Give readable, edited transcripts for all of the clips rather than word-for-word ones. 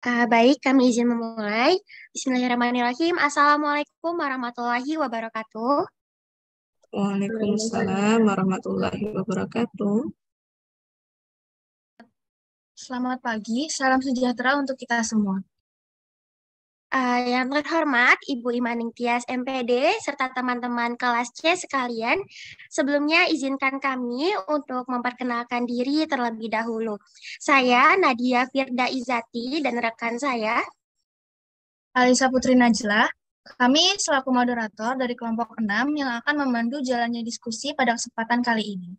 Baik, kami izin memulai. Bismillahirrahmanirrahim. Assalamualaikum warahmatullahi wabarakatuh. Waalaikumsalam warahmatullahi wabarakatuh. Selamat pagi, salam sejahtera untuk kita semua. Yang terhormat, Ibu Imaning Tias MPD, serta teman-teman kelas C sekalian, sebelumnya izinkan kami untuk memperkenalkan diri terlebih dahulu. Saya Nadia Firda Izati dan rekan saya, Alisa Putri Najla, kami selaku moderator dari kelompok 6 yang akan memandu jalannya diskusi pada kesempatan kali ini.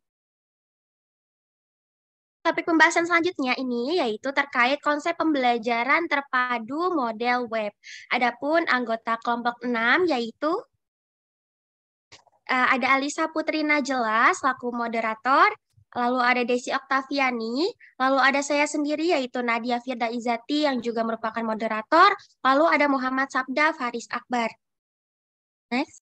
topik pembahasan selanjutnya ini yaitu terkait konsep pembelajaran terpadu model web. Adapun anggota kelompok 6 yaitu ada Alisa Putri Najela selaku moderator, lalu ada Desi Oktaviani, lalu ada saya sendiri yaitu Nadia Firda Izati yang juga merupakan moderator, lalu ada Muhammad Sabda Faris Akbar. Next.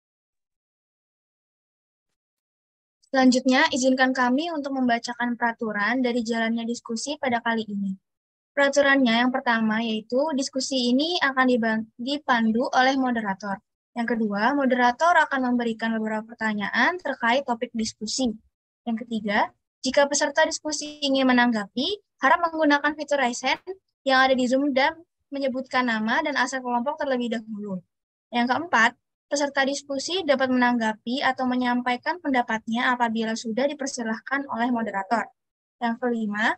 Selanjutnya, izinkan kami untuk membacakan peraturan dari jalannya diskusi pada kali ini. Peraturannya yang pertama yaitu diskusi ini akan dipandu oleh moderator. Yang kedua, moderator akan memberikan beberapa pertanyaan terkait topik diskusi. Yang ketiga, jika peserta diskusi ingin menanggapi, harap menggunakan fitur raise hand yang ada di Zoom dan menyebutkan nama dan asal kelompok terlebih dahulu. Yang keempat, peserta diskusi dapat menanggapi atau menyampaikan pendapatnya apabila sudah dipersilahkan oleh moderator. Yang kelima,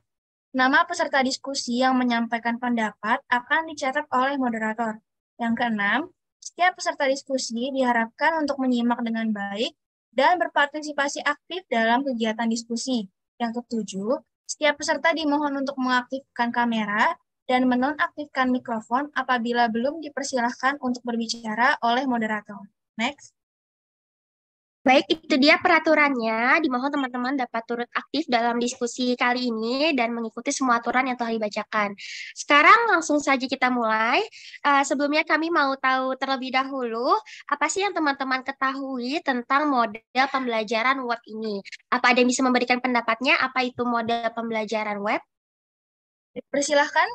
nama peserta diskusi yang menyampaikan pendapat akan dicatat oleh moderator. Yang keenam, setiap peserta diskusi diharapkan untuk menyimak dengan baik dan berpartisipasi aktif dalam kegiatan diskusi. Yang ketujuh, setiap peserta dimohon untuk mengaktifkan kamera dan menonaktifkan mikrofon apabila belum dipersilahkan untuk berbicara oleh moderator. Next. Baik, itu dia peraturannya. Dimohon teman-teman dapat turut aktif dalam diskusi kali ini dan mengikuti semua aturan yang telah dibacakan. Sekarang langsung saja kita mulai. Sebelumnya kami mau tahu terlebih dahulu, apa sih yang teman-teman ketahui tentang model pembelajaran web ini? Apa ada yang bisa memberikan pendapatnya? Apa itu model pembelajaran web? Persilahkan.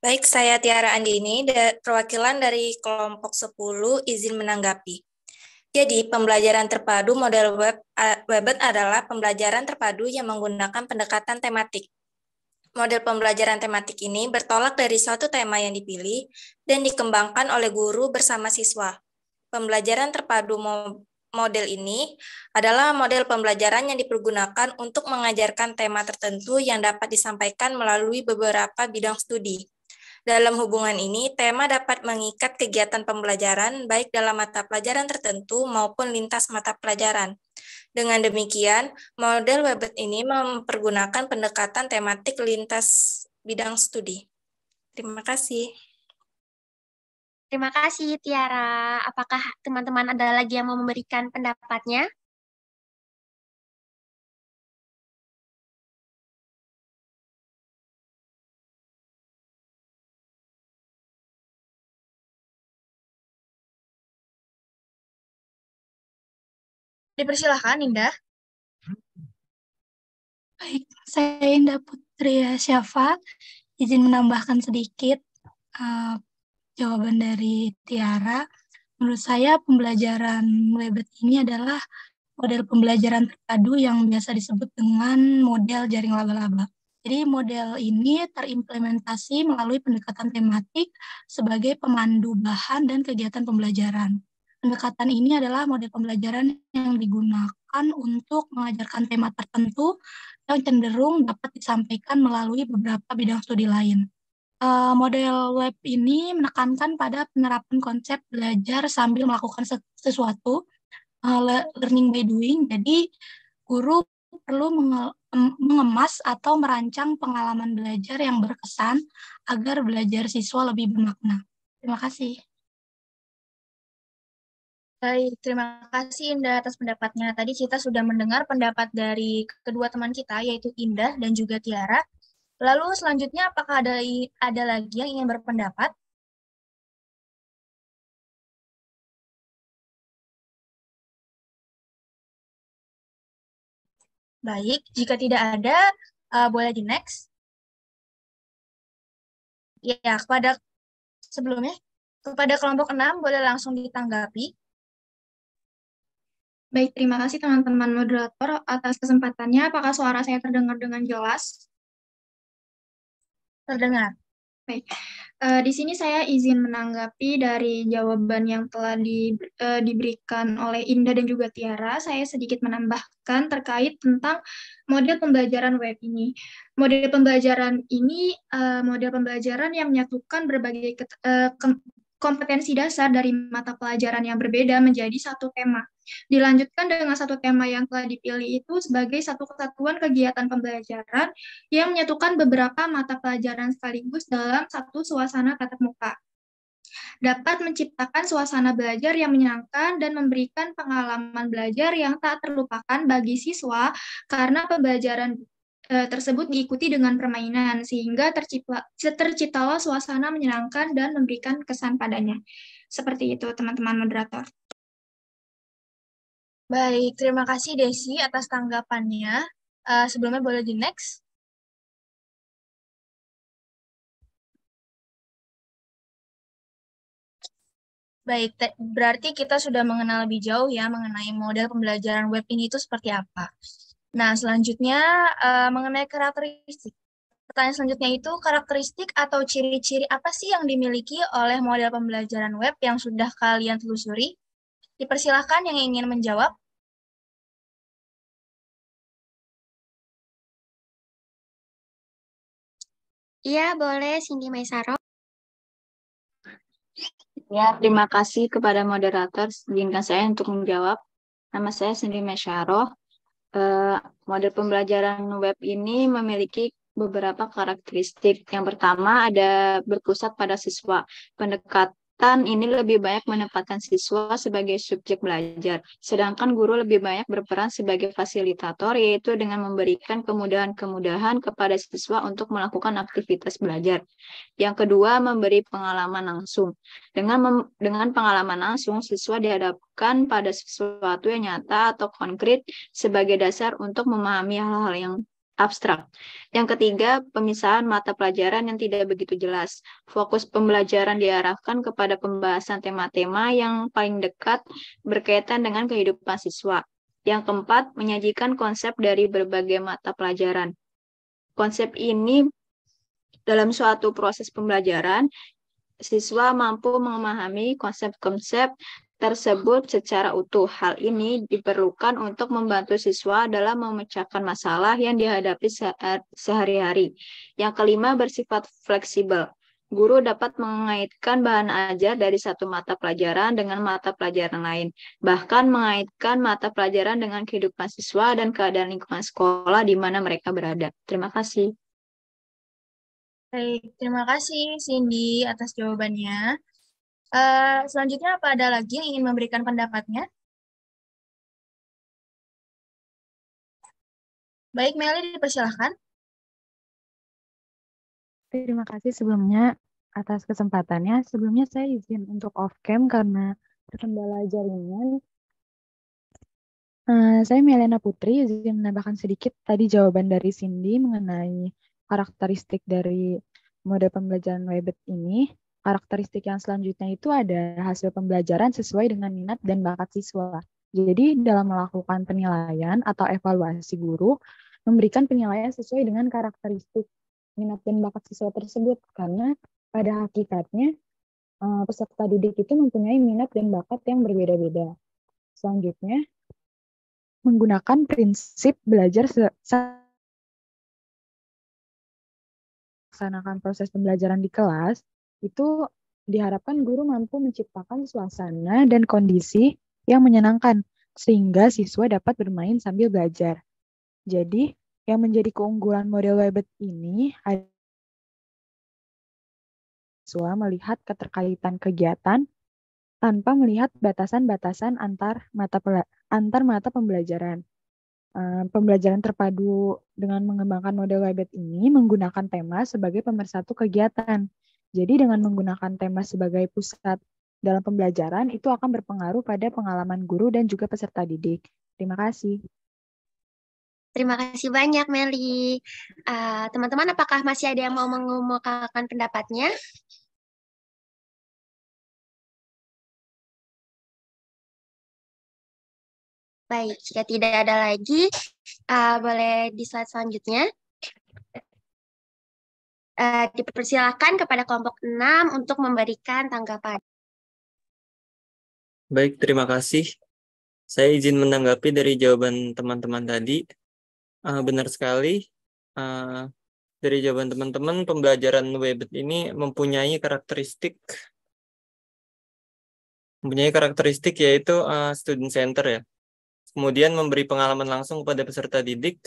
Baik, saya Tiara Andini, perwakilan dari kelompok 10 izin menanggapi. Jadi, pembelajaran terpadu model Webet adalah pembelajaran terpadu yang menggunakan pendekatan tematik. Model pembelajaran tematik ini bertolak dari suatu tema yang dipilih dan dikembangkan oleh guru bersama siswa. Pembelajaran terpadu model ini adalah model pembelajaran yang dipergunakan untuk mengajarkan tema tertentu yang dapat disampaikan melalui beberapa bidang studi. Dalam hubungan ini, tema dapat mengikat kegiatan pembelajaran baik dalam mata pelajaran tertentu maupun lintas mata pelajaran. Dengan demikian, model Webet ini mempergunakan pendekatan tematik lintas bidang studi. Terima kasih. Terima kasih, Tiara. Apakah teman-teman ada lagi yang mau memberikan pendapatnya? Dipersilahkan, Indah. Baik, saya Indah Putri Syafa, izin menambahkan sedikit jawaban dari Tiara. Menurut saya pembelajaran Webet ini adalah model pembelajaran terpadu yang biasa disebut dengan model jaring laba-laba. Jadi model ini terimplementasi melalui pendekatan tematik sebagai pemandu bahan dan kegiatan pembelajaran. Pendekatan ini adalah model pembelajaran yang digunakan untuk mengajarkan tema tertentu yang cenderung dapat disampaikan melalui beberapa bidang studi lain. Model web ini menekankan pada penerapan konsep belajar sambil melakukan sesuatu, learning by doing. Jadi, guru perlu mengemas atau merancang pengalaman belajar yang berkesan agar belajar siswa lebih bermakna. Terima kasih. Baik, terima kasih Indah atas pendapatnya. Tadi kita sudah mendengar pendapat dari kedua teman kita, yaitu Indah dan juga Tiara. Lalu selanjutnya, apakah ada lagi yang ingin berpendapat? Baik, jika tidak ada, boleh di next. Ya, sebelumnya, kepada kelompok 6 boleh langsung ditanggapi. Baik, terima kasih teman-teman moderator atas kesempatannya. Apakah suara saya terdengar dengan jelas? Terdengar. Baik, di sini saya izin menanggapi dari jawaban yang telah diberikan oleh Indah dan juga Tiara. Saya sedikit menambahkan terkait tentang model pembelajaran web ini. Model pembelajaran ini model pembelajaran yang menyatukan berbagai kompetensi dasar dari mata pelajaran yang berbeda menjadi satu tema. Dilanjutkan dengan satu tema yang telah dipilih itu sebagai satu kesatuan kegiatan pembelajaran yang menyatukan beberapa mata pelajaran sekaligus dalam satu suasana tatap muka. Dapat menciptakan suasana belajar yang menyenangkan dan memberikan pengalaman belajar yang tak terlupakan bagi siswa karena pembelajaran tersebut diikuti dengan permainan sehingga terciptalah suasana menyenangkan dan memberikan kesan padanya. Seperti itu teman-teman moderator. Baik, terima kasih Desi atas tanggapannya. Sebelumnya boleh di next. Baik, berarti kita sudah mengenal lebih jauh ya mengenai model pembelajaran web ini itu seperti apa. Nah, selanjutnya mengenai karakteristik. Pertanyaan selanjutnya itu karakteristik atau ciri-ciri apa sih yang dimiliki oleh model pembelajaran web yang sudah kalian telusuri? Dipersilahkan yang ingin menjawab. Iya, boleh Cindy Maisaro. Ya, terima kasih kepada moderator. Izinkan saya untuk menjawab. Nama saya Cindy Mesyaroh. Model pembelajaran web ini memiliki beberapa karakteristik. Yang pertama ada berpusat pada siswa. Pendekatan ini lebih banyak menempatkan siswa sebagai subjek belajar, sedangkan guru lebih banyak berperan sebagai fasilitator, yaitu dengan memberikan kemudahan-kemudahan kepada siswa untuk melakukan aktivitas belajar. Yang kedua, memberi pengalaman langsung. Dengan pengalaman langsung, siswa dihadapkan pada sesuatu yang nyata atau konkret sebagai dasar untuk memahami hal-hal yang abstrak. Yang ketiga, pemisahan mata pelajaran yang tidak begitu jelas. Fokus pembelajaran diarahkan kepada pembahasan tema-tema yang paling dekat berkaitan dengan kehidupan siswa. Yang keempat, menyajikan konsep dari berbagai mata pelajaran. Konsep ini dalam suatu proses pembelajaran, siswa mampu memahami konsep-konsep tersebut secara utuh. Hal ini diperlukan untuk membantu siswa dalam memecahkan masalah yang dihadapi sehari-hari. Yang kelima, bersifat fleksibel. Guru dapat mengaitkan bahan ajar dari satu mata pelajaran dengan mata pelajaran lain, bahkan mengaitkan mata pelajaran dengan kehidupan siswa dan keadaan lingkungan sekolah di mana mereka berada. Terima kasih. Baik, terima kasih Cindy atas jawabannya. Selanjutnya apa ada lagi yang ingin memberikan pendapatnya? Baik, Meli dipersilahkan. Terima kasih sebelumnya atas kesempatannya. Sebelumnya saya izin untuk off-cam karena terkendala jaringan. Saya Melena Putri, izin menambahkan sedikit tadi jawaban dari Cindy mengenai karakteristik dari mode pembelajaran Weber ini. Karakteristik yang selanjutnya itu ada hasil pembelajaran sesuai dengan minat dan bakat siswa. Jadi dalam melakukan penilaian atau evaluasi guru, memberikan penilaian sesuai dengan karakteristik minat dan bakat siswa tersebut. Karena pada hakikatnya peserta didik itu mempunyai minat dan bakat yang berbeda-beda. Selanjutnya, menggunakan prinsip belajar melaksanakan proses pembelajaran di kelas, itu diharapkan guru mampu menciptakan suasana dan kondisi yang menyenangkan, sehingga siswa dapat bermain sambil belajar. Jadi, yang menjadi keunggulan model Weber ini adalah siswa melihat keterkaitan kegiatan tanpa melihat batasan-batasan antar mata pembelajaran. Pembelajaran terpadu dengan mengembangkan model Weber ini menggunakan tema sebagai pemersatu kegiatan. Jadi dengan menggunakan tema sebagai pusat dalam pembelajaran, itu akan berpengaruh pada pengalaman guru dan juga peserta didik. Terima kasih. Terima kasih banyak, Meli. Teman-teman, apakah masih ada yang mau mengemukakan pendapatnya? Baik, jika tidak ada lagi, boleh di slide selanjutnya. Dipersilakan kepada kelompok 6 untuk memberikan tanggapan. Baik, terima kasih. Saya izin menanggapi dari jawaban teman-teman tadi. Benar sekali. Dari jawaban teman-teman, pembelajaran Webbed ini mempunyai karakteristik yaitu student center ya. Kemudian memberi pengalaman langsung kepada peserta didik.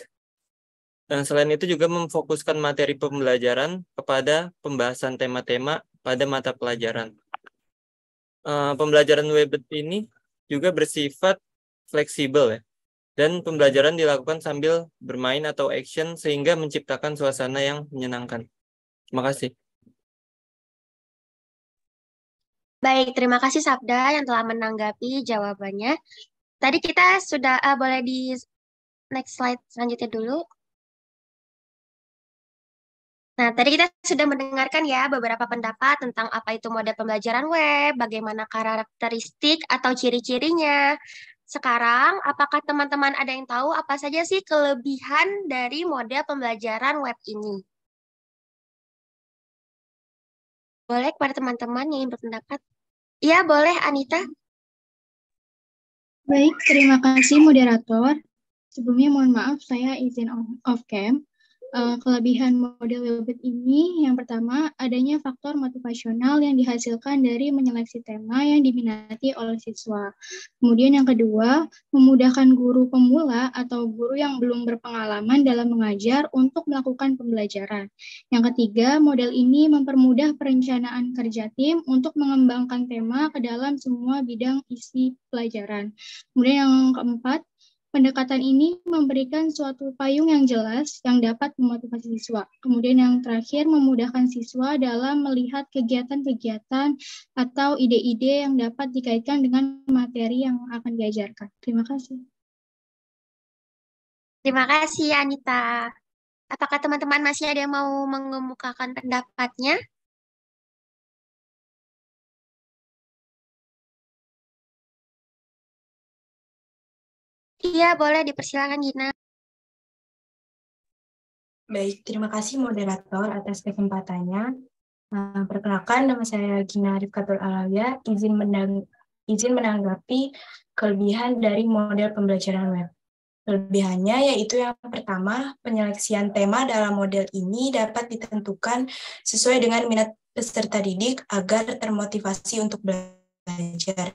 Dan selain itu juga memfokuskan materi pembelajaran kepada pembahasan tema-tema pada mata pelajaran. Pembelajaran Webbed ini juga bersifat fleksibel ya. Dan pembelajaran dilakukan sambil bermain atau action sehingga menciptakan suasana yang menyenangkan. Terima kasih. Baik, terima kasih Sabda yang telah menanggapi jawabannya. Tadi kita sudah, boleh di next slide selanjutnya dulu. Nah, tadi kita sudah mendengarkan ya beberapa pendapat tentang apa itu mode pembelajaran web, bagaimana karakteristik atau ciri-cirinya. Sekarang, apakah teman-teman ada yang tahu apa saja sih kelebihan dari mode pembelajaran web ini? Boleh kepada teman-teman yang ingin berpendapat? Iya, boleh Anita. Baik, terima kasih moderator. Sebelumnya mohon maaf, saya izin off cam. Kelebihan model Webbed ini yang pertama adanya faktor motivasional yang dihasilkan dari menyeleksi tema yang diminati oleh siswa. Kemudian yang kedua, memudahkan guru pemula atau guru yang belum berpengalaman dalam mengajar untuk melakukan pembelajaran. Yang ketiga, model ini mempermudah perencanaan kerja tim untuk mengembangkan tema ke dalam semua bidang isi pelajaran. Kemudian yang keempat, pendekatan ini memberikan suatu payung yang jelas yang dapat memotivasi siswa. Kemudian yang terakhir, memudahkan siswa dalam melihat kegiatan-kegiatan atau ide-ide yang dapat dikaitkan dengan materi yang akan diajarkan. Terima kasih. Terima kasih Anita. Apakah teman-teman masih ada yang mau mengemukakan pendapatnya? Iya, boleh dipersilakan Gina. Baik, terima kasih moderator atas kesempatannya. Perkenalkan, nama saya Gina Rifkatul Alawiyah, izin menanggapi kelebihan dari model pembelajaran web. Kelebihannya yaitu yang pertama, penyeleksian tema dalam model ini dapat ditentukan sesuai dengan minat peserta didik agar termotivasi untuk belajar.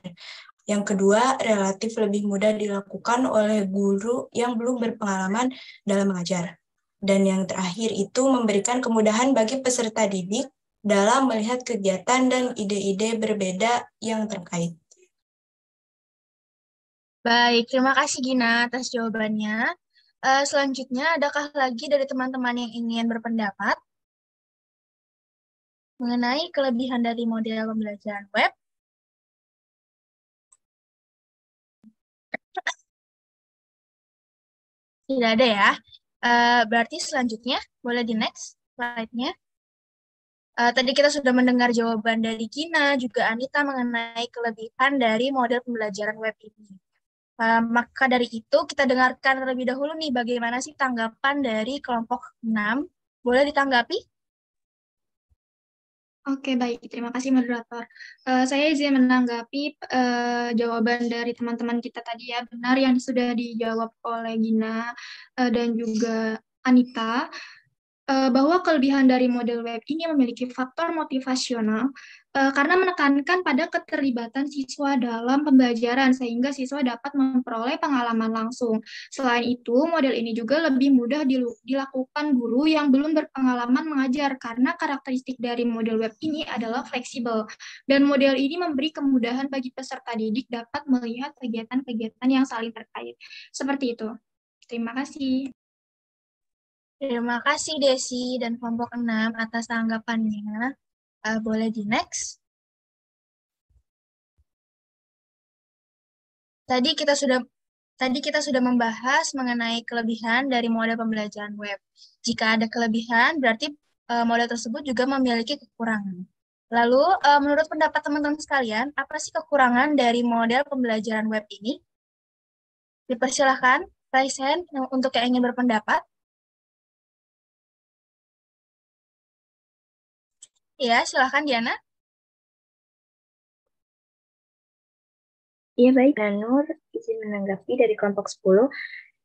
Yang kedua, relatif lebih mudah dilakukan oleh guru yang belum berpengalaman dalam mengajar. Dan yang terakhir itu memberikan kemudahan bagi peserta didik dalam melihat kegiatan dan ide-ide berbeda yang terkait. Baik, terima kasih Gina atas jawabannya. Selanjutnya, adakah lagi dari teman-teman yang ingin berpendapat mengenai kelebihan dari model pembelajaran web? Tidak ada ya. Berarti selanjutnya, boleh di next slide-nya. Tadi kita sudah mendengar jawaban dari Gina, juga Anita mengenai kelebihan dari model pembelajaran web ini. Maka dari itu, kita dengarkan terlebih dahulu nih bagaimana sih tanggapan dari kelompok 6. Boleh ditanggapi? Oke, baik. Terima kasih, moderator. Saya izin menanggapi jawaban dari teman-teman kita tadi ya. Benar yang sudah dijawab oleh Gina dan juga Anita, bahwa kelebihan dari model web ini memiliki faktor motivasional karena menekankan pada keterlibatan siswa dalam pembelajaran sehingga siswa dapat memperoleh pengalaman langsung. Selain itu, model ini juga lebih mudah dilakukan guru yang belum berpengalaman mengajar karena karakteristik dari model web ini adalah fleksibel dan model ini memberi kemudahan bagi peserta didik dapat melihat kegiatan-kegiatan yang saling terkait. Seperti itu. Terima kasih. Terima kasih Desi dan kelompok 6 atas tanggapannya. Boleh di next. Tadi Tadi kita sudah membahas mengenai kelebihan dari model pembelajaran web. Jika ada kelebihan, berarti model tersebut juga memiliki kekurangan. Lalu, menurut pendapat teman-teman sekalian, apa sih kekurangan dari model pembelajaran web ini? Dipersilahkan, raise hand untuk yang ingin berpendapat. Ya, silahkan Diana. Iya baik, Nur izin menanggapi dari kelompok 10.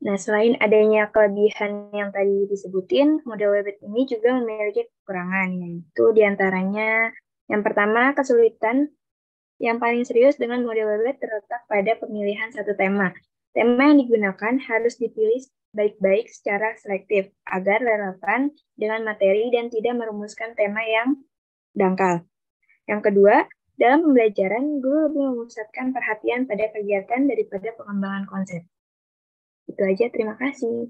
Nah, selain adanya kelebihan yang tadi disebutin, model Webit ini juga memiliki kekurangan, yaitu diantaranya yang pertama kesulitan. Yang paling serius dengan model Webit terletak pada pemilihan satu tema. Tema yang digunakan harus dipilih baik-baik secara selektif agar relevan dengan materi dan tidak merumuskan tema yang dangkal. Yang kedua, dalam pembelajaran, guru lebih memusatkan perhatian pada kegiatan daripada pengembangan konsep. Itu aja, terima kasih.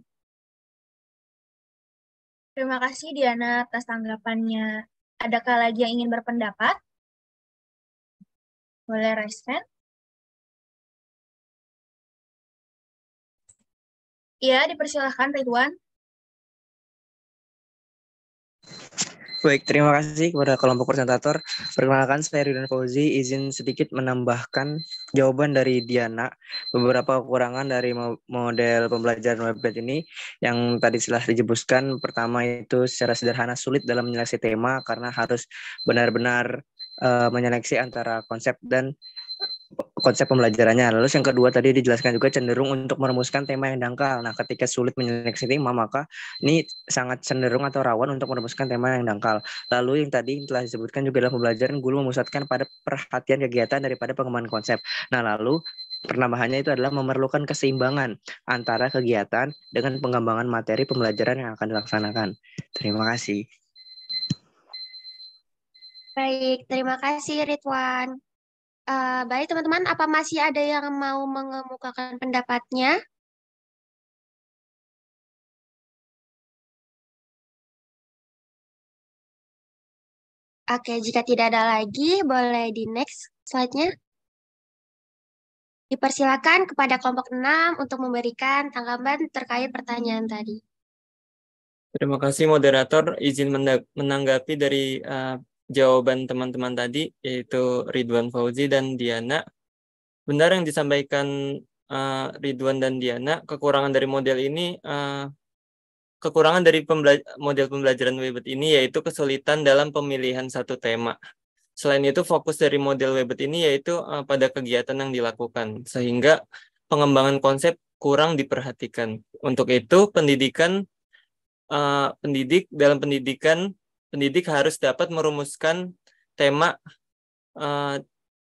Terima kasih Diana atas tanggapannya. Adakah lagi yang ingin berpendapat? Boleh raise hand? Iya, dipersilahkan Ridwan. Baik, terima kasih kepada kelompok presentator. Perkenalkan, saya Ridwan Fauzi, izin sedikit menambahkan jawaban dari Diana. Beberapa kekurangan dari model pembelajaran Webit ini yang tadi telah dijebuskan. Pertama itu secara sederhana sulit dalam menyeleksi tema karena harus benar-benar menyeleksi antara konsep dan konsep pembelajarannya. Lalu yang kedua tadi dijelaskan juga cenderung untuk merumuskan tema yang dangkal. Nah, ketika sulit menyeleksi tema, maka ini sangat cenderung atau rawan untuk merumuskan tema yang dangkal. Lalu yang tadi telah disebutkan juga dalam pembelajaran, guru memusatkan pada perhatian kegiatan daripada pengembangan konsep. Nah, lalu penambahannya itu adalah memerlukan keseimbangan antara kegiatan dengan pengembangan materi pembelajaran yang akan dilaksanakan. Terima kasih. Baik, terima kasih Ridwan. Baik teman-teman, apa masih ada yang mau mengemukakan pendapatnya? Oke, jika tidak ada lagi, boleh di next slide-nya. Dipersilakan kepada kelompok 6 untuk memberikan tanggapan terkait pertanyaan tadi. Terima kasih moderator, izin menanggapi dari jawaban teman-teman tadi, yaitu Ridwan Fauzi dan Diana. Benar yang disampaikan Ridwan dan Diana, kekurangan dari model ini, kekurangan dari model pembelajaran Webit ini yaitu kesulitan dalam pemilihan satu tema. Selain itu, fokus dari model Webit ini yaitu pada kegiatan yang dilakukan, sehingga pengembangan konsep kurang diperhatikan. Untuk itu, pendidik harus dapat merumuskan tema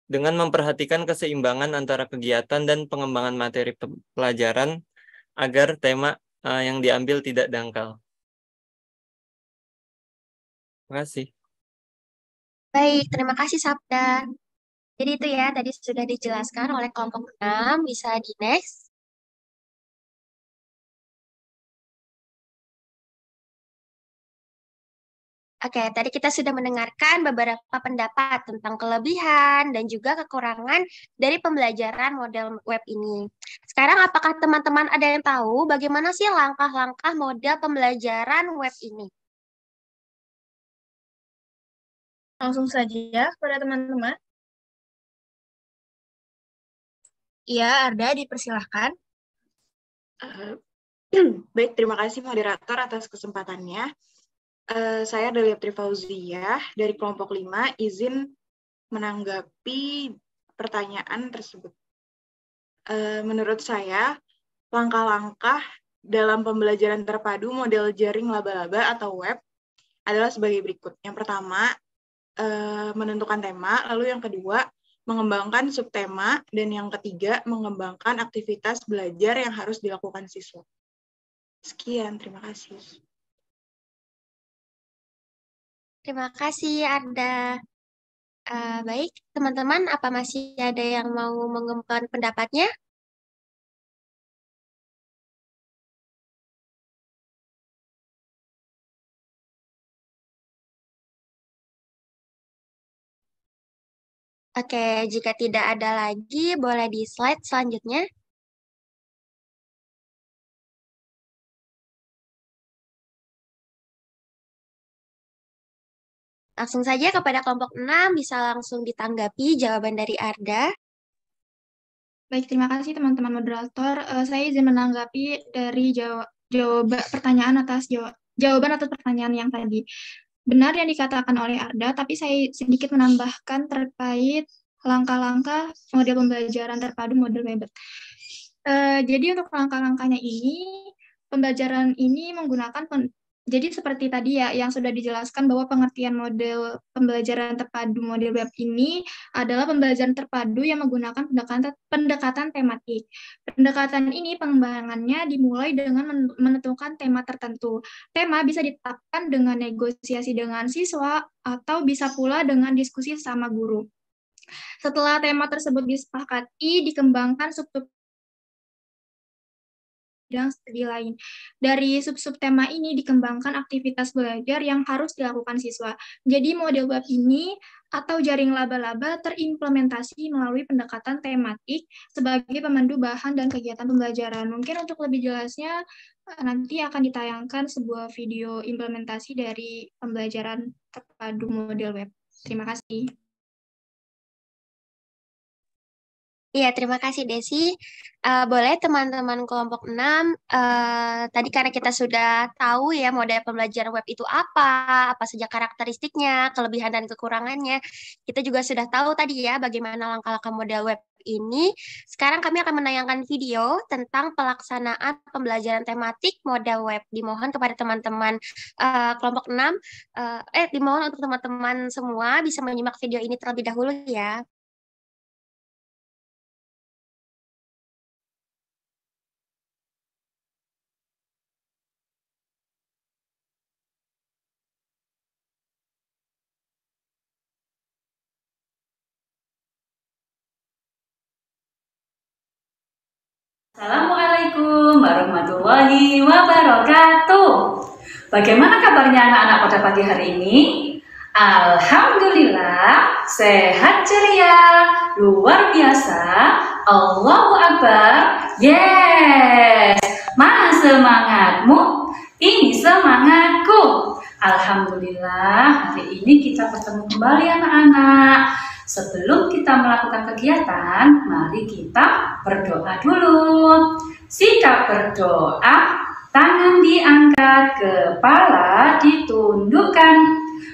dengan memperhatikan keseimbangan antara kegiatan dan pengembangan materi pelajaran agar tema yang diambil tidak dangkal. Terima kasih. Baik, terima kasih Sabda. Jadi itu ya, tadi sudah dijelaskan oleh kelompok 6, bisa di next. Oke, tadi kita sudah mendengarkan beberapa pendapat tentang kelebihan dan juga kekurangan dari pembelajaran model web ini. Sekarang apakah teman-teman ada yang tahu bagaimana sih langkah-langkah model pembelajaran web ini? Langsung saja kepada teman-teman. Iya, Arda, dipersilahkan. Baik, terima kasih moderator atas kesempatannya. Saya Delia Trifauzia dari kelompok 5, izin menanggapi pertanyaan tersebut. Menurut saya, langkah-langkah dalam pembelajaran terpadu model jaring laba-laba atau web adalah sebagai berikut. Yang pertama, menentukan tema, lalu yang kedua, mengembangkan subtema, dan yang ketiga, mengembangkan aktivitas belajar yang harus dilakukan siswa. Sekian, terima kasih. Terima kasih, Arda. Baik, teman-teman, apa masih ada yang mau mengemukakan pendapatnya? Oke, jika tidak ada lagi, boleh di slide selanjutnya. Langsung saja kepada kelompok 6, bisa langsung ditanggapi jawaban dari Arda. Baik, terima kasih teman-teman moderator. Saya izin menanggapi dari jawaban atas pertanyaan yang tadi. Benar yang dikatakan oleh Arda, tapi saya sedikit menambahkan terkait langkah-langkah model pembelajaran terpadu model Webet. Jadi untuk langkah-langkahnya ini, pembelajaran ini menggunakan jadi seperti tadi ya, yang sudah dijelaskan bahwa pengertian model pembelajaran terpadu model web ini adalah pembelajaran terpadu yang menggunakan pendekatan tematik. Pendekatan ini pengembangannya dimulai dengan menentukan tema tertentu. Tema bisa ditetapkan dengan negosiasi dengan siswa atau bisa pula dengan diskusi sama guru. Setelah tema tersebut disepakati, dikembangkan sub-sub bidang studi lain. Dari sub-sub tema ini dikembangkan aktivitas belajar yang harus dilakukan siswa. Jadi model web ini atau jaring laba-laba terimplementasi melalui pendekatan tematik sebagai pemandu bahan dan kegiatan pembelajaran. Mungkin untuk lebih jelasnya nanti akan ditayangkan sebuah video implementasi dari pembelajaran terpadu model web. Terima kasih. Iya, terima kasih Desi. Boleh teman-teman kelompok 6, tadi karena kita sudah tahu ya model pembelajaran web itu apa saja karakteristiknya, kelebihan dan kekurangannya. Kita juga sudah tahu tadi ya bagaimana langkah-langkah model web ini. Sekarang kami akan menayangkan video tentang pelaksanaan pembelajaran tematik model web. Dimohon kepada teman-teman kelompok 6, dimohon untuk teman-teman semua bisa menyimak video ini terlebih dahulu ya. Assalamualaikum warahmatullahi wabarakatuh. Bagaimana kabarnya anak-anak pada pagi hari ini? Alhamdulillah, sehat ceria, luar biasa, Allahu Akbar, yes. Mana semangatmu? Ini semangatku. Alhamdulillah, hari ini kita bertemu kembali anak-anak. Sebelum kita melakukan kegiatan, mari kita berdoa dulu. Sikap berdoa, tangan diangkat, kepala ditundukkan.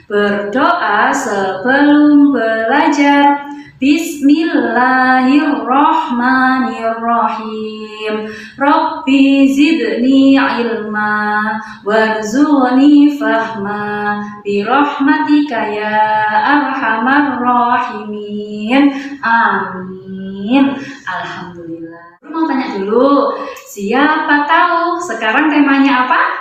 Berdoa sebelum belajar. Bismillahirrahmanirrahim. Rabbi zidni ilma warzuqni fahma birahmatika ya arhamar rahimin. Amin. Alhamdulillah. Mau tanya dulu, siapa tahu sekarang temanya apa?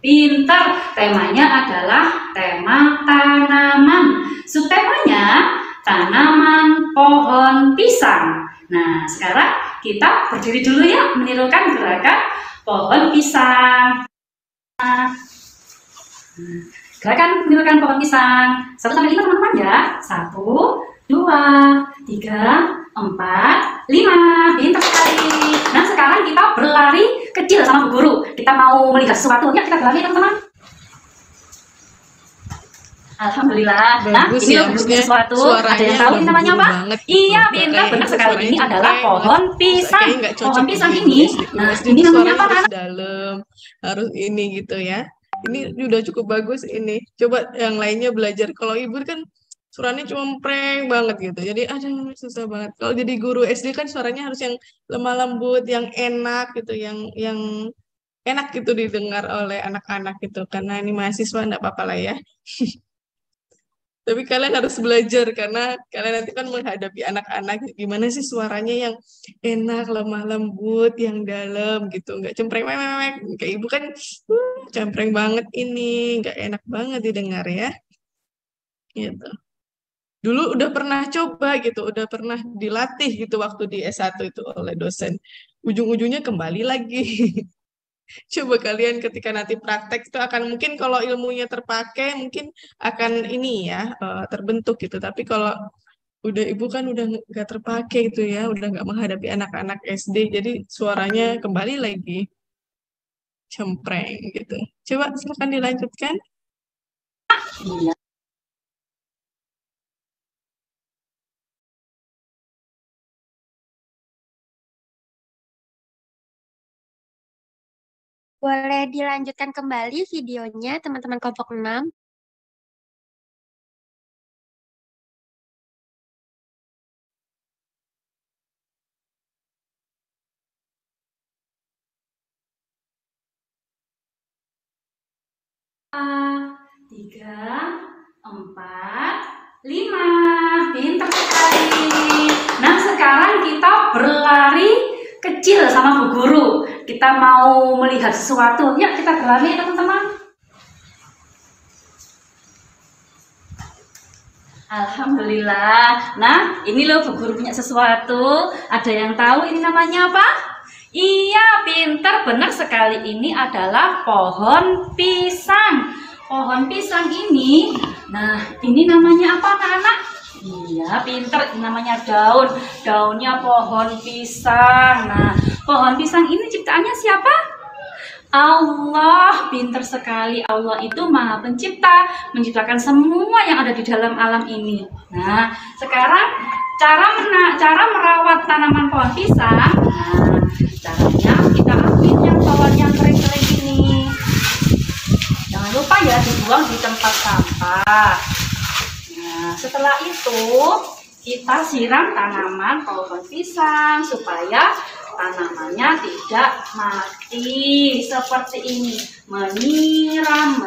Pintar. Temanya adalah tema tanaman. Subtemanya tanaman pohon pisang. Nah, sekarang kita berdiri dulu ya, menirukan gerakan pohon pisang. Gerakan menirukan pohon pisang. 1 sampai 5 teman-teman ya. 1, 2, 3, 4, 5. Pintar sekali. Nah, sekarang kita berlari kecil sama Bu Guru. Kita mau melihat sesuatu. Ya, kita berlari teman-teman. Alhamdulillah. Bagus ini ya, loh sesuatu. Ada yang tahu ini namanya apa? Iya, pintar, benar sekali. Ini adalah pohon pisang. Pohon pisang ini. Nah, ini namanya apa? Dalam harus ini gitu ya. Ini udah cukup bagus ini. Coba yang lainnya belajar. Kalau ibu kan suaranya cuma prank banget gitu. Jadi aduh susah banget. Kalau jadi guru SD kan suaranya harus yang lemah lembut, yang enak gitu, yang enak gitu didengar oleh anak-anak gitu. Karena ini mahasiswa enggak apa-apa lah ya. Tapi kalian harus belajar karena kalian nanti kan menghadapi anak-anak gimana sih suaranya yang enak, lemah lembut, yang dalam gitu, nggak cempreng kayak ibu kan cempreng banget ini, nggak enak banget didengar ya. Gitu. Dulu udah pernah coba gitu, udah pernah dilatih gitu waktu di S1 itu oleh dosen. Ujung-ujungnya kembali lagi. Coba kalian ketika nanti praktek itu akan mungkin kalau ilmunya terpakai mungkin akan ini ya terbentuk gitu. Tapi kalau udah ibu kan udah nggak terpakai itu ya, udah nggak menghadapi anak-anak SD, jadi suaranya kembali lagi cempreng gitu. Coba silakan dilanjutkan. Iya. Boleh dilanjutkan kembali videonya teman-teman kelompok 6. Tiga, 4, 5. Pintar sekali. Nah, sekarang kita berlari kecil sama Bu Guru. Kita mau melihat sesuatu. Ya, kita berlari teman-teman. Alhamdulillah. Nah, ini loh Bu Guru punya sesuatu. Ada yang tahu ini namanya apa? Iya, pintar, benar sekali. Ini adalah pohon pisang. Pohon pisang ini, nah ini namanya apa anak-anak? Iya, pintar, ini namanya daun. Daunnya pohon pisang. Nah, pohon pisang ini ciptaannya siapa? Allah. Pintar sekali. Allah itu Maha Pencipta, menciptakan semua yang ada di dalam alam ini. Nah, sekarang cara merawat tanaman pohon pisang. Nah, caranya kita ambil yang pohon yang kering-kering ini. Jangan lupa ya dibuang di tempat sampah. Nah, setelah itu kita siram tanaman pohon pisang supaya tanamannya tidak mati seperti ini. Menyiram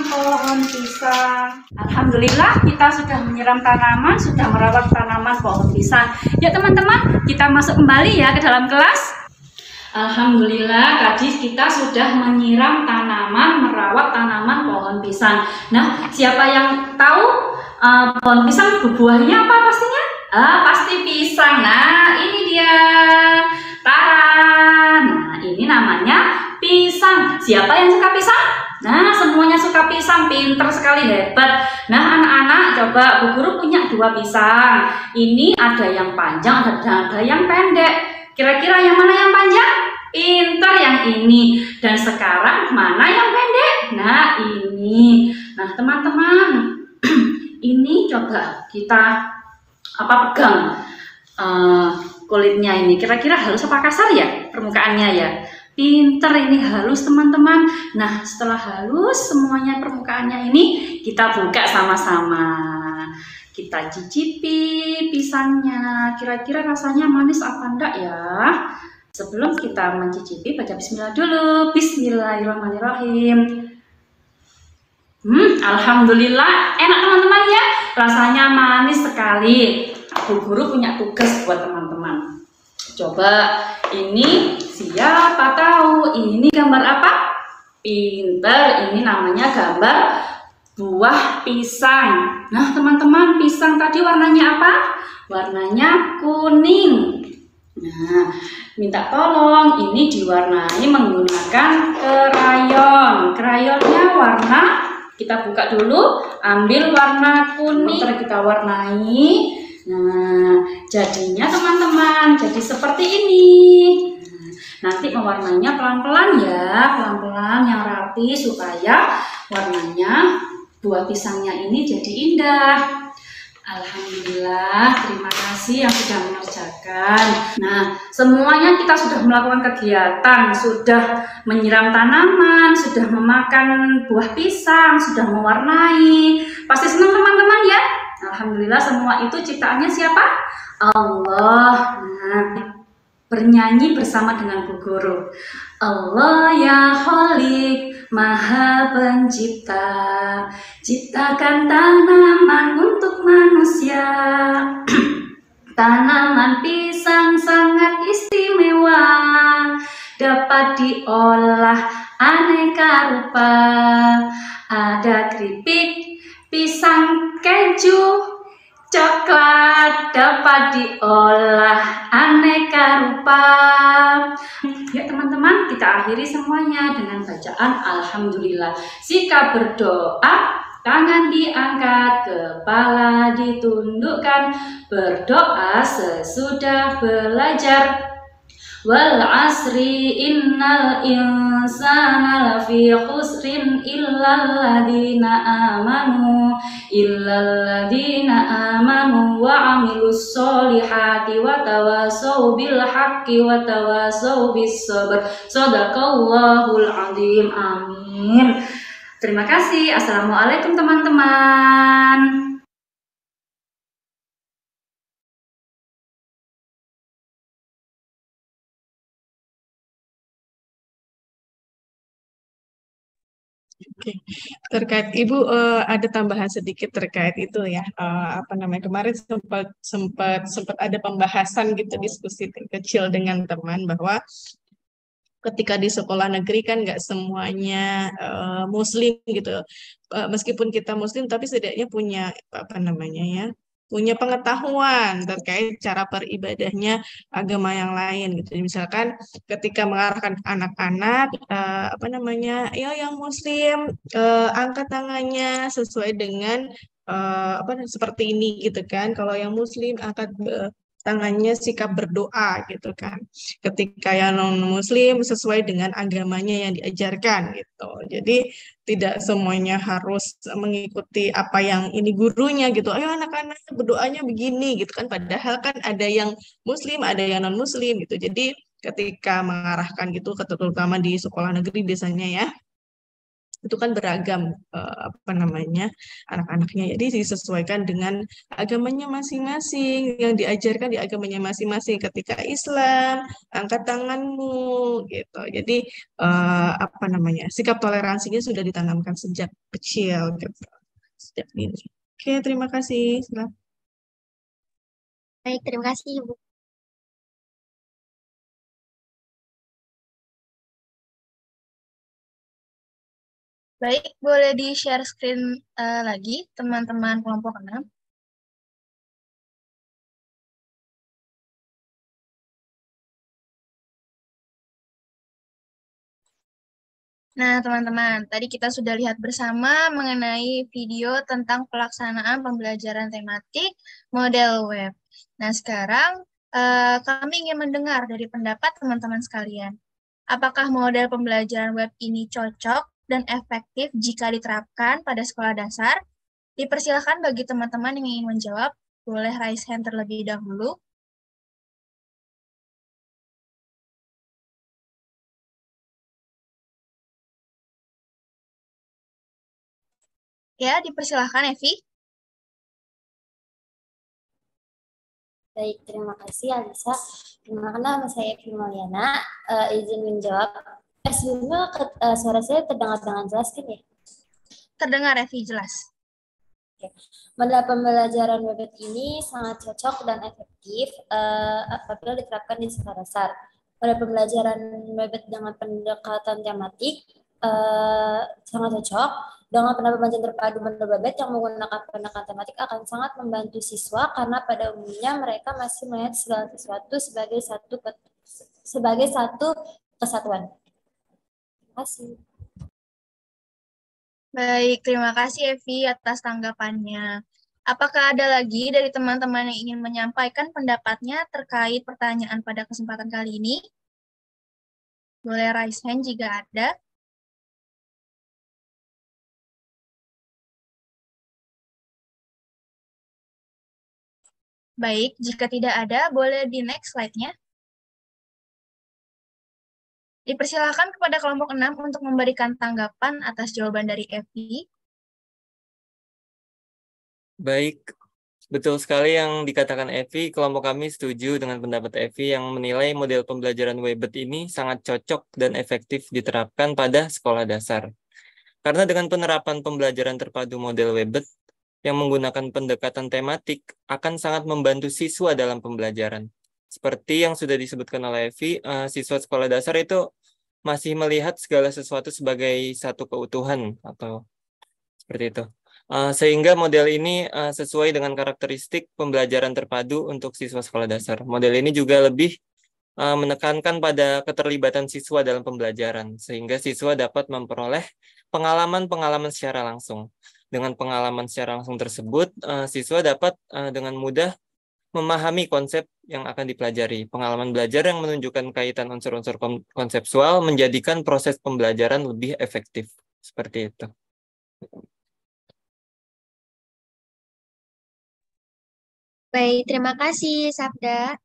pohon pisang. Alhamdulillah kita sudah menyiram tanaman, sudah merawat tanaman pohon pisang. Ya teman-teman, kita masuk kembali ya ke dalam kelas. Alhamdulillah tadi kita sudah menyiram tanaman, merawat tanaman pohon pisang. Nah, siapa yang tahu pohon pisang buahnya apa pastinya? Pasti pisang. Nah, ini dia. Tara. Nah, ini namanya pisang. Siapa yang suka pisang? Nah, semuanya suka pisang. Pinter sekali, hebat. Nah, anak-anak, coba Bu Guru punya 2 pisang. Ini ada yang panjang, ada yang pendek. Kira-kira yang mana yang panjang? Pinter, yang ini. Dan sekarang mana yang pendek? Nah, ini. Nah, teman-teman, ini coba kita pegang kulitnya ini. Kira-kira halus apa kasar ya permukaannya ya? Pinter, ini halus teman-teman. Nah, setelah halus semuanya permukaannya ini, kita buka sama-sama. Kita cicipi pisangnya. Kira-kira rasanya manis apa enggak ya? Sebelum kita mencicipi, baca bismillah dulu. Bismillahirrahmanirrahim. Alhamdulillah, enak teman-teman ya. Rasanya manis sekali. Bu Guru punya tugas buat teman-teman. Coba ini siapa tahu ini gambar apa? Pinter, ini namanya gambar buah pisang. Nah teman-teman, pisang tadi warnanya apa? Warnanya kuning. Nah, minta tolong ini diwarnai menggunakan krayon. Krayonnya warna, kita buka dulu, ambil warna kuning, kita warnai. Nah, jadinya teman-teman, jadi seperti ini. Nanti mewarnainya pelan-pelan ya, pelan-pelan yang rapi supaya warnanya buah pisangnya ini jadi indah. Alhamdulillah, terima kasih yang sudah mengerjakan. Nah, semuanya kita sudah melakukan kegiatan, sudah menyiram tanaman, sudah memakan buah pisang, sudah mewarnai. Pasti senang teman-teman ya? Alhamdulillah, semua itu ciptaannya siapa? Allah. Nah, bernyanyi bersama dengan Bu Guru. Allah ya Khalik, Maha Pencipta, ciptakan tanaman untuk manusia. Tanaman pisang sangat istimewa, dapat diolah aneka rupa. Ada keripik, pisang keju, coklat, dapat diolah aneka rupa. Ya teman-teman, kita akhiri semuanya dengan bacaan Alhamdulillah. Sikap berdoa, tangan diangkat, kepala ditundukkan. Berdoa sesudah belajar, wal asri innal insana lafi khusrin illalladzina amanu wa amilus solihati wa tawasaw bil haqqi wa tawasaw bis sabr. Shadaqallahul azim. Amin. Terima kasih. Assalamualaikum teman-teman. Oke, terkait Ibu ada tambahan sedikit terkait itu ya. Apa namanya, kemarin sempat ada pembahasan gitu, diskusi kecil dengan teman bahwa ketika di sekolah negeri kan nggak semuanya Muslim gitu. Meskipun kita Muslim tapi setidaknya punya apa namanya ya, punya pengetahuan terkait cara beribadahnya agama yang lain gitu. Misalkan ketika mengarahkan anak-anak apa namanya ya yang Muslim angkat tangannya sesuai dengan apa seperti ini gitu kan. Kalau yang Muslim angkat tangannya sikap berdoa gitu kan. Ketika yang non-muslim sesuai dengan agamanya yang diajarkan gitu. Jadi tidak semuanya harus mengikuti apa yang ini gurunya gitu. Ayo anak-anak berdoanya begini gitu kan. Padahal kan ada yang muslim, ada yang non-muslim gitu. Jadi ketika mengarahkan gitu, terutama di sekolah negeri biasanya ya, itu kan beragam apa namanya anak-anaknya, jadi disesuaikan dengan agamanya masing-masing, yang diajarkan di agamanya masing-masing. Ketika Islam angkat tanganmu gitu, jadi apa namanya sikap toleransinya sudah ditanamkan sejak kecil gitu, sejak ini. Oke, terima kasih. Baik, terima kasih Ibu. Baik, boleh di-share screen lagi teman-teman kelompok 6. Nah, teman-teman, tadi kita sudah lihat bersama mengenai video tentang pelaksanaan pembelajaran tematik model web. Nah, sekarang kami ingin mendengar dari pendapat teman-teman sekalian. Apakah model pembelajaran web ini cocok dan efektif jika diterapkan pada sekolah dasar? Dipersilakan bagi teman-teman yang ingin menjawab, boleh raise hand terlebih dahulu. Ya, dipersilakan Evi. Baik, terima kasih Alisa. Perkenalkan nama saya Evi Maliana. Izin menjawab. Sebelumnya suara saya terdengar dengan jelas kan ya? Terdengar Evi, jelas. Model pembelajaran web ini sangat cocok dan efektif apabila diterapkan di sekolah dasar. Model pembelajaran web dengan pendekatan tematik sangat cocok. Dengan pembelajaran terpadu model web yang menggunakan pendekatan tematik akan sangat membantu siswa karena pada umumnya mereka masih melihat segala sesuatu sebagai satu kesatuan. Terima kasih. Baik, terima kasih Evi atas tanggapannya. Apakah ada lagi dari teman-teman yang ingin menyampaikan pendapatnya terkait pertanyaan pada kesempatan kali ini? Boleh raise hand jika ada. Baik, jika tidak ada, boleh di next slide-nya. Dipersilakan kepada kelompok 6 untuk memberikan tanggapan atas jawaban dari Evi. Baik, betul sekali yang dikatakan Evi. Kelompok kami setuju dengan pendapat Evi yang menilai model pembelajaran Webet ini sangat cocok dan efektif diterapkan pada sekolah dasar. Karena dengan penerapan pembelajaran terpadu model Webet yang menggunakan pendekatan tematik akan sangat membantu siswa dalam pembelajaran. Seperti yang sudah disebutkan oleh Evi, siswa sekolah dasar itu masih melihat segala sesuatu sebagai satu keutuhan atau seperti itu. Sehingga model ini sesuai dengan karakteristik pembelajaran terpadu untuk siswa sekolah dasar. Model ini juga lebih menekankan pada keterlibatan siswa dalam pembelajaran, sehingga siswa dapat memperoleh pengalaman-pengalaman secara langsung. Dengan pengalaman secara langsung tersebut, siswa dapat dengan mudah memahami konsep yang akan dipelajari. Pengalaman belajar yang menunjukkan kaitan unsur-unsur konseptual menjadikan proses pembelajaran lebih efektif. Seperti itu. Baik, terima kasih Sabda.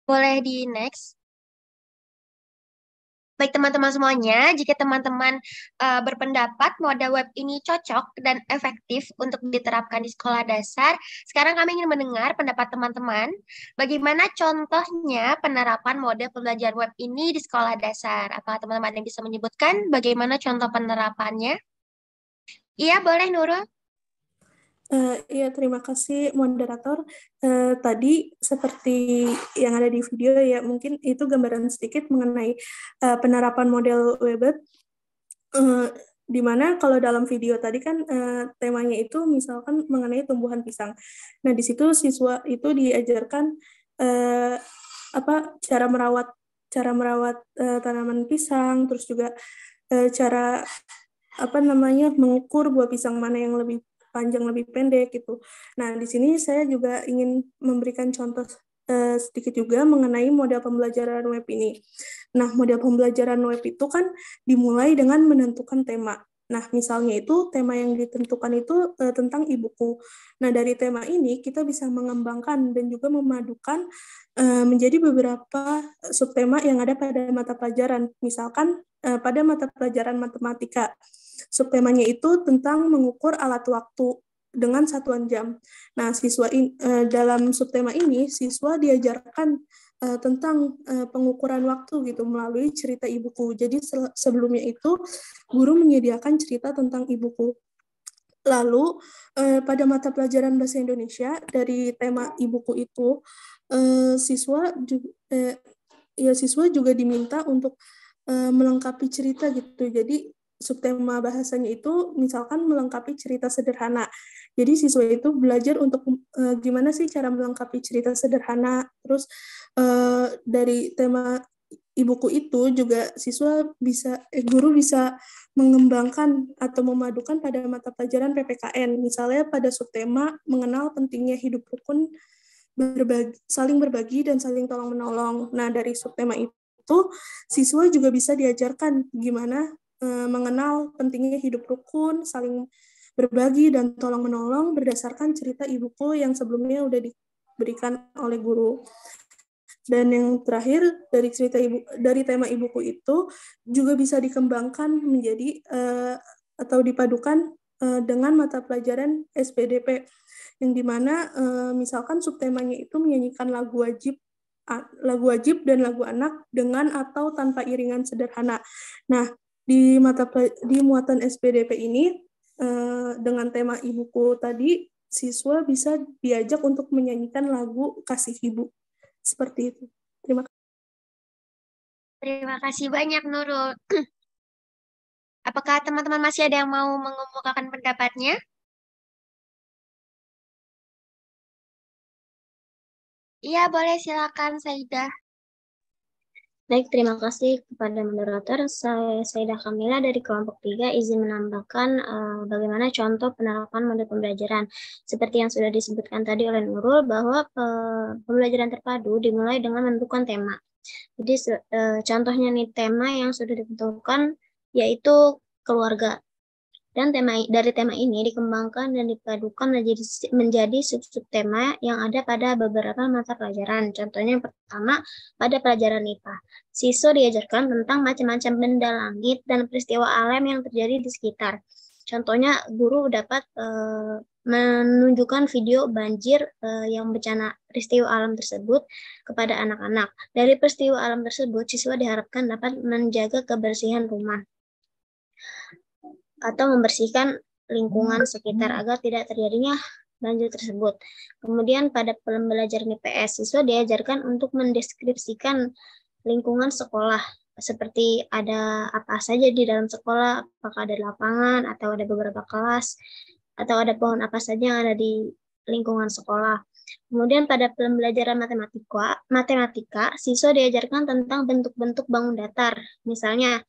Boleh di next. Baik teman-teman semuanya, jika teman-teman berpendapat model web ini cocok dan efektif untuk diterapkan di sekolah dasar, sekarang kami ingin mendengar pendapat teman-teman. Bagaimana contohnya penerapan model pembelajaran web ini di sekolah dasar? Apakah teman-teman yang bisa menyebutkan bagaimana contoh penerapannya? Iya, boleh Nurul. Iya, terima kasih moderator. Tadi seperti yang ada di video ya, mungkin itu gambaran sedikit mengenai penerapan model Webet. Di mana kalau dalam video tadi kan temanya itu misalkan mengenai tumbuhan pisang. Nah, di situ siswa itu diajarkan cara merawat tanaman pisang, terus juga cara mengukur buah pisang mana yang lebih panjang lebih pendek gitu. Nah, di sini saya juga ingin memberikan contoh sedikit juga mengenai model pembelajaran web ini. Nah, model pembelajaran web itu kan dimulai dengan menentukan tema. Nah, misalnya itu tema yang ditentukan itu tentang ibuku. Nah, dari tema ini kita bisa mengembangkan dan juga memadukan menjadi beberapa subtema yang ada pada mata pelajaran. Misalkan pada mata pelajaran matematika, subtemanya itu tentang mengukur alat waktu dengan satuan jam. Nah, dalam subtema ini siswa diajarkan tentang pengukuran waktu gitu melalui cerita ibuku. Jadi sebelumnya itu guru menyediakan cerita tentang ibuku. Lalu pada mata pelajaran bahasa Indonesia dari tema ibuku itu siswa juga diminta untuk melengkapi cerita gitu. Jadi subtema bahasanya itu misalkan melengkapi cerita sederhana. Jadi siswa itu belajar untuk gimana sih cara melengkapi cerita sederhana. Terus dari tema ibuku itu juga guru bisa mengembangkan atau memadukan pada mata pelajaran PPKN. Misalnya pada subtema mengenal pentingnya hidup rukun, saling berbagi dan saling tolong menolong. Nah, dari subtema itu siswa juga bisa diajarkan gimana mengenal pentingnya hidup rukun, saling berbagi dan tolong menolong berdasarkan cerita ibuku yang sebelumnya udah diberikan oleh guru. Dan yang terakhir dari tema ibuku itu juga bisa dikembangkan menjadi atau dipadukan dengan mata pelajaran SPDP yang dimana misalkan subtemanya itu menyanyikan lagu wajib dan lagu anak dengan atau tanpa iringan sederhana. Nah, di muatan SPDP ini dengan tema ibuku tadi siswa bisa diajak untuk menyanyikan lagu Kasih Ibu. Seperti itu. Terima kasih banyak Nurul. Apakah teman-teman masih ada yang mau mengemukakan pendapatnya? Iya, boleh silakan Saidah. Baik, terima kasih kepada moderator. Saya Saidah Kamila dari kelompok 3 izin menambahkan bagaimana contoh penerapan model pembelajaran. Seperti yang sudah disebutkan tadi oleh Nurul, bahwa pembelajaran terpadu dimulai dengan menentukan tema. Jadi contohnya nih tema yang sudah ditentukan yaitu keluarga. Dan dari tema ini dikembangkan dan dipadukan menjadi sub-tema yang ada pada beberapa mata pelajaran. Contohnya yang pertama, pada pelajaran IPA. Siswa diajarkan tentang macam-macam benda langit dan peristiwa alam yang terjadi di sekitar. Contohnya, guru dapat menunjukkan video banjir yang bencana peristiwa alam tersebut kepada anak-anak. Dari peristiwa alam tersebut, siswa diharapkan dapat menjaga kebersihan rumah atau membersihkan lingkungan sekitar agar tidak terjadinya banjir tersebut. Kemudian pada pembelajaran IPS, siswa diajarkan untuk mendeskripsikan lingkungan sekolah, seperti ada apa saja di dalam sekolah, apakah ada lapangan, atau ada beberapa kelas, atau ada pohon apa saja yang ada di lingkungan sekolah. Kemudian pada pembelajaran matematika, siswa diajarkan tentang bentuk-bentuk bangun datar. Misalnya,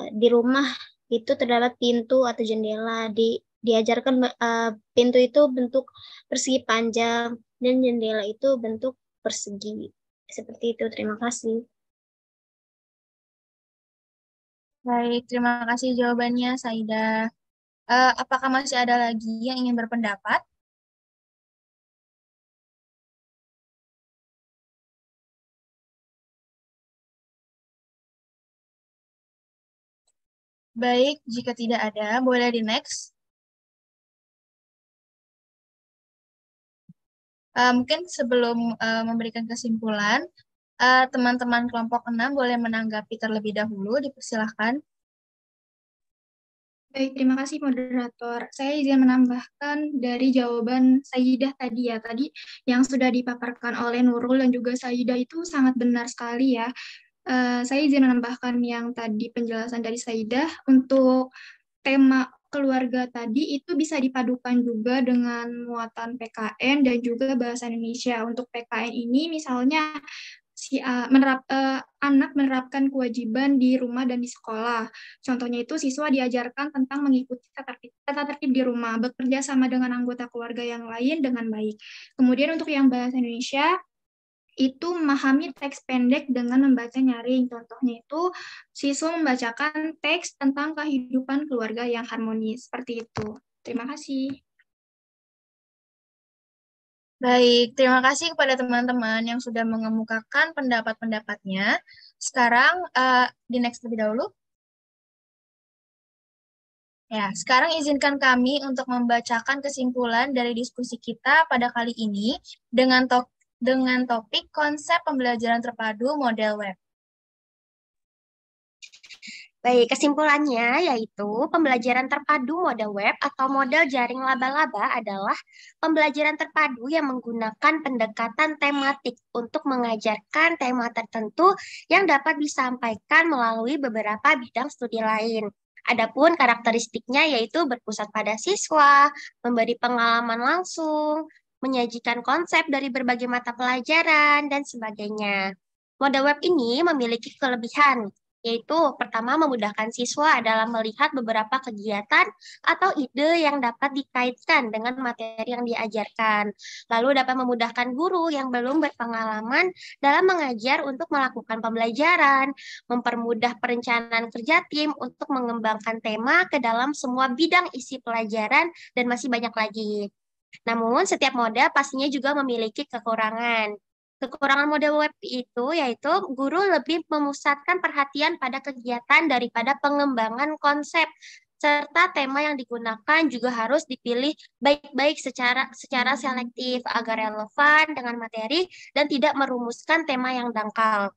di rumah itu terdapat pintu atau jendela, di diajarkan pintu itu bentuk persegi panjang dan jendela itu bentuk persegi. Seperti itu. Terima kasih. Baik, terima kasih jawabannya, Saida. Apakah masih ada lagi yang ingin berpendapat? Baik, jika tidak ada, boleh di next. Mungkin sebelum memberikan kesimpulan, teman-teman kelompok 6 boleh menanggapi terlebih dahulu, dipersilahkan. Baik, terima kasih moderator. Saya izin menambahkan dari jawaban Saidah tadi ya, tadi yang sudah dipaparkan oleh Nurul dan juga Saidah itu sangat benar sekali ya. Saya izin menambahkan yang tadi penjelasan dari Saidah untuk tema keluarga tadi itu bisa dipadukan juga dengan muatan PKN dan juga bahasa Indonesia. Untuk PKN ini misalnya anak menerapkan kewajiban di rumah dan di sekolah. Contohnya itu siswa diajarkan tentang mengikuti tata tertib di rumah, bekerja sama dengan anggota keluarga yang lain dengan baik. Kemudian untuk yang bahasa Indonesia, itu memahami teks pendek dengan membaca nyaring. Contohnya itu siswa membacakan teks tentang kehidupan keluarga yang harmonis. Seperti itu. Terima kasih. Baik, terima kasih kepada teman-teman yang sudah mengemukakan pendapat-pendapatnya. Sekarang di next terlebih dahulu. Ya, sekarang izinkan kami untuk membacakan kesimpulan dari diskusi kita pada kali ini dengan topik konsep pembelajaran terpadu model web. Baik, kesimpulannya yaitu pembelajaran terpadu model web atau model jaring laba-laba adalah pembelajaran terpadu yang menggunakan pendekatan tematik untuk mengajarkan tema tertentu yang dapat disampaikan melalui beberapa bidang studi lain. Adapun karakteristiknya yaitu berpusat pada siswa, memberi pengalaman langsung, menyajikan konsep dari berbagai mata pelajaran, dan sebagainya. Model web ini memiliki kelebihan, yaitu pertama memudahkan siswa dalam melihat beberapa kegiatan atau ide yang dapat dikaitkan dengan materi yang diajarkan. Lalu dapat memudahkan guru yang belum berpengalaman dalam mengajar untuk melakukan pembelajaran, mempermudah perencanaan kerja tim untuk mengembangkan tema ke dalam semua bidang isi pelajaran, dan masih banyak lagi. Namun, setiap model pastinya juga memiliki kekurangan. Kekurangan model web itu yaitu guru lebih memusatkan perhatian pada kegiatan daripada pengembangan konsep, serta tema yang digunakan juga harus dipilih baik-baik secara selektif agar relevan dengan materi dan tidak merumuskan tema yang dangkal.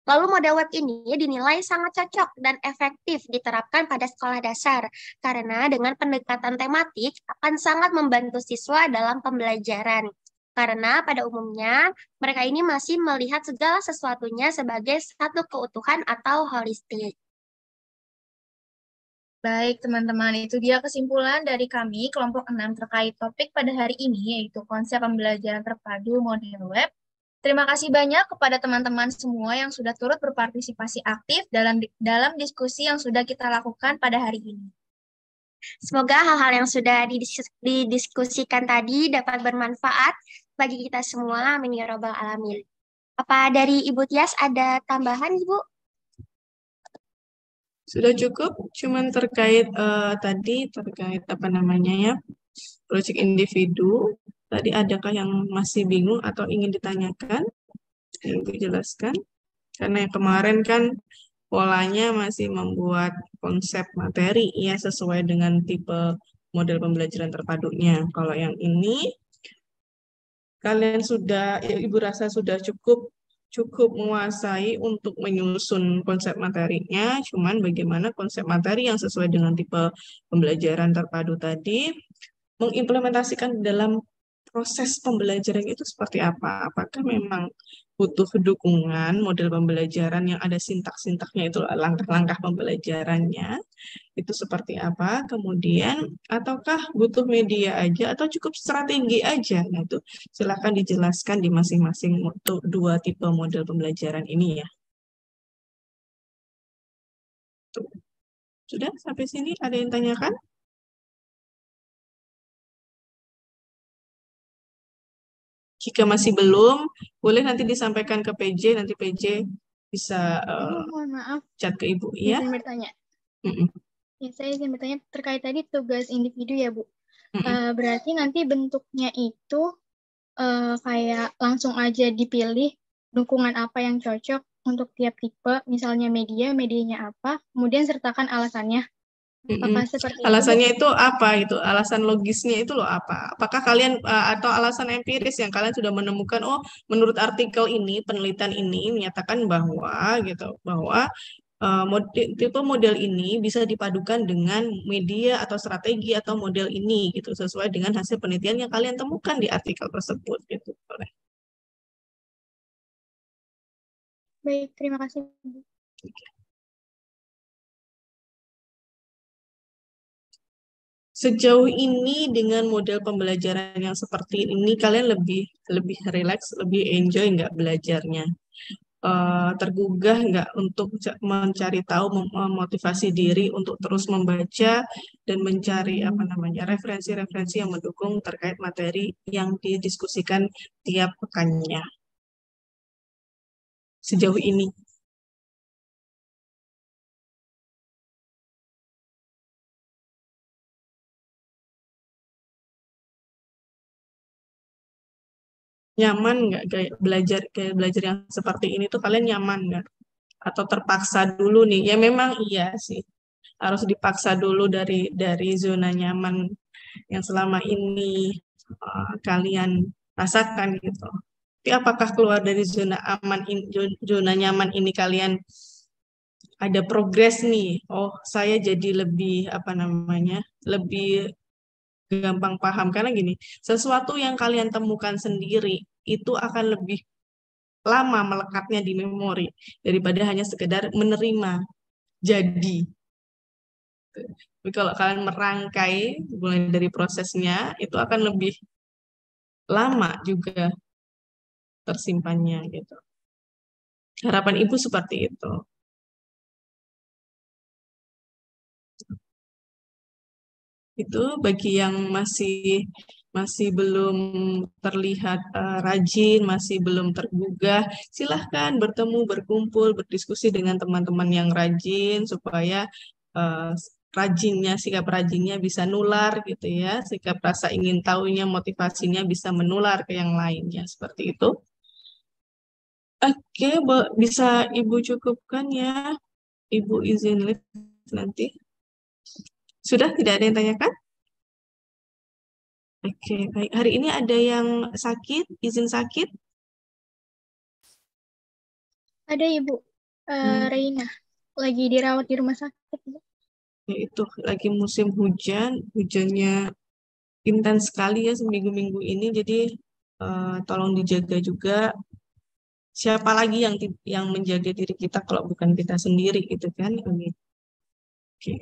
Lalu model web ini dinilai sangat cocok dan efektif diterapkan pada sekolah dasar karena dengan pendekatan tematik akan sangat membantu siswa dalam pembelajaran. Karena pada umumnya mereka ini masih melihat segala sesuatunya sebagai satu keutuhan atau holistik. Baik, teman-teman, itu dia kesimpulan dari kami, kelompok 6 terkait topik pada hari ini, yaitu konsep pembelajaran terpadu model web. Terima kasih banyak kepada teman-teman semua yang sudah turut berpartisipasi aktif dalam diskusi yang sudah kita lakukan pada hari ini. Semoga hal-hal yang sudah didiskusikan tadi dapat bermanfaat bagi kita semua. Amin ya robbal alamin. Apa dari Ibu Tias ada tambahan, Ibu? Sudah cukup, cuman terkait terkait apa namanya ya, proyek individu. Tadi adakah yang masih bingung atau ingin ditanyakan? Yang dijelaskan. Karena yang kemarin kan polanya masih membuat konsep materi ya sesuai dengan tipe model pembelajaran terpadunya. Kalau yang ini kalian sudah, ya, Ibu rasa sudah cukup menguasai untuk menyusun konsep materinya, cuman bagaimana konsep materi yang sesuai dengan tipe pembelajaran terpadu tadi, mengimplementasikan dalam proses pembelajaran itu seperti apa? Apakah memang butuh dukungan model pembelajaran yang ada sintak-sintaknya itu langkah-langkah pembelajarannya itu seperti apa? Kemudian ataukah butuh media aja atau cukup strategi aja? Nah, itu silakan dijelaskan di masing-masing dua tipe model pembelajaran ini ya. Tuh. Sudah sampai sini ada yang tanyakan? Jika masih belum, boleh nanti disampaikan ke PJ, nanti PJ bisa mohon maaf, chat ke Ibu ya. izin bertanya. Mm-mm. Ya, saya izin bertanya terkait tadi tugas individu ya, Bu. Berarti nanti bentuknya itu kayak langsung aja dipilih dukungan apa yang cocok untuk tiap tipe, misalnya medianya apa, kemudian sertakan alasannya. Apakah seperti Alasannya itu apa itu? Alasan logisnya itu loh apa? Apakah kalian atau alasan empiris yang kalian sudah menemukan, oh menurut artikel ini, penelitian ini menyatakan bahwa gitu, bahwa tipe model ini bisa dipadukan dengan media atau strategi atau model ini gitu, sesuai dengan hasil penelitian yang kalian temukan di artikel tersebut gitu. Boleh. Baik, terima kasih. Sejauh ini dengan model pembelajaran yang seperti ini, kalian lebih rileks, lebih enjoy nggak belajarnya? Tergugah nggak untuk mencari tahu, memotivasi diri untuk terus membaca dan mencari referensi-referensi yang mendukung terkait materi yang didiskusikan tiap pekannya sejauh ini? Nyaman nggak kayak belajar yang seperti ini tuh, kalian nyaman nggak? Atau terpaksa dulu nih? Ya memang iya sih, harus dipaksa dulu dari zona nyaman yang selama ini kalian rasakan gitu. Tapi apakah keluar dari zona zona nyaman ini kalian ada progres nih? Oh, saya jadi lebih lebih gampang paham, karena gini, sesuatu yang kalian temukan sendiri itu akan lebih lama melekatnya di memori daripada hanya sekedar menerima jadi. Tapi kalau kalian merangkai mulai dari prosesnya, itu akan lebih lama juga tersimpannya gitu. Harapan Ibu seperti itu. Itu bagi yang masih belum terlihat rajin, masih belum tergugah, silahkan bertemu, berkumpul, berdiskusi dengan teman-teman yang rajin supaya sikap rajinnya bisa nular gitu ya, sikap rasa ingin tahunya, motivasinya bisa menular ke yang lainnya, seperti itu. Oke, bisa Ibu cukupkan ya, Ibu izin live nanti. Sudah tidak ada yang tanyakan? Oke, baik. Hari ini ada yang sakit, izin sakit? Ada Ibu, Reina, lagi dirawat di rumah sakit. Ya, itu lagi musim hujan, hujannya intens sekali ya seminggu-minggu ini, jadi tolong dijaga juga. Siapa lagi yang menjaga diri kita kalau bukan kita sendiri gitu kan? Oke,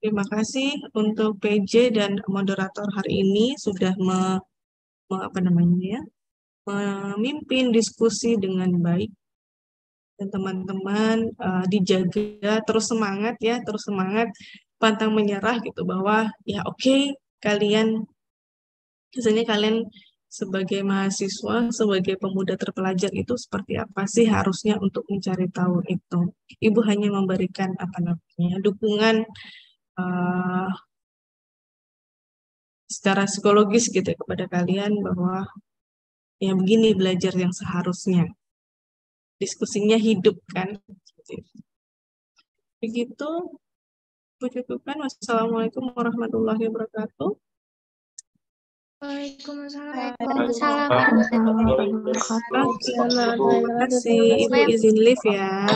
terima kasih untuk PJ dan moderator hari ini sudah memimpin diskusi dengan baik. Dan teman-teman dijaga, terus semangat ya, terus semangat, pantang menyerah gitu, bahwa ya oke, kalian sebagai mahasiswa, sebagai pemuda terpelajar itu seperti apa sih harusnya untuk mencari tahu itu. Ibu hanya memberikan dukungan secara psikologis gitu ya, kepada kalian bahwa ya begini belajar yang seharusnya. Diskusinya hidup kan. Begitu, cukupkan. Wassalamualaikum warahmatullahi wabarakatuh. Waalaikumsalam. Terima kasih. Ibu izin live ya.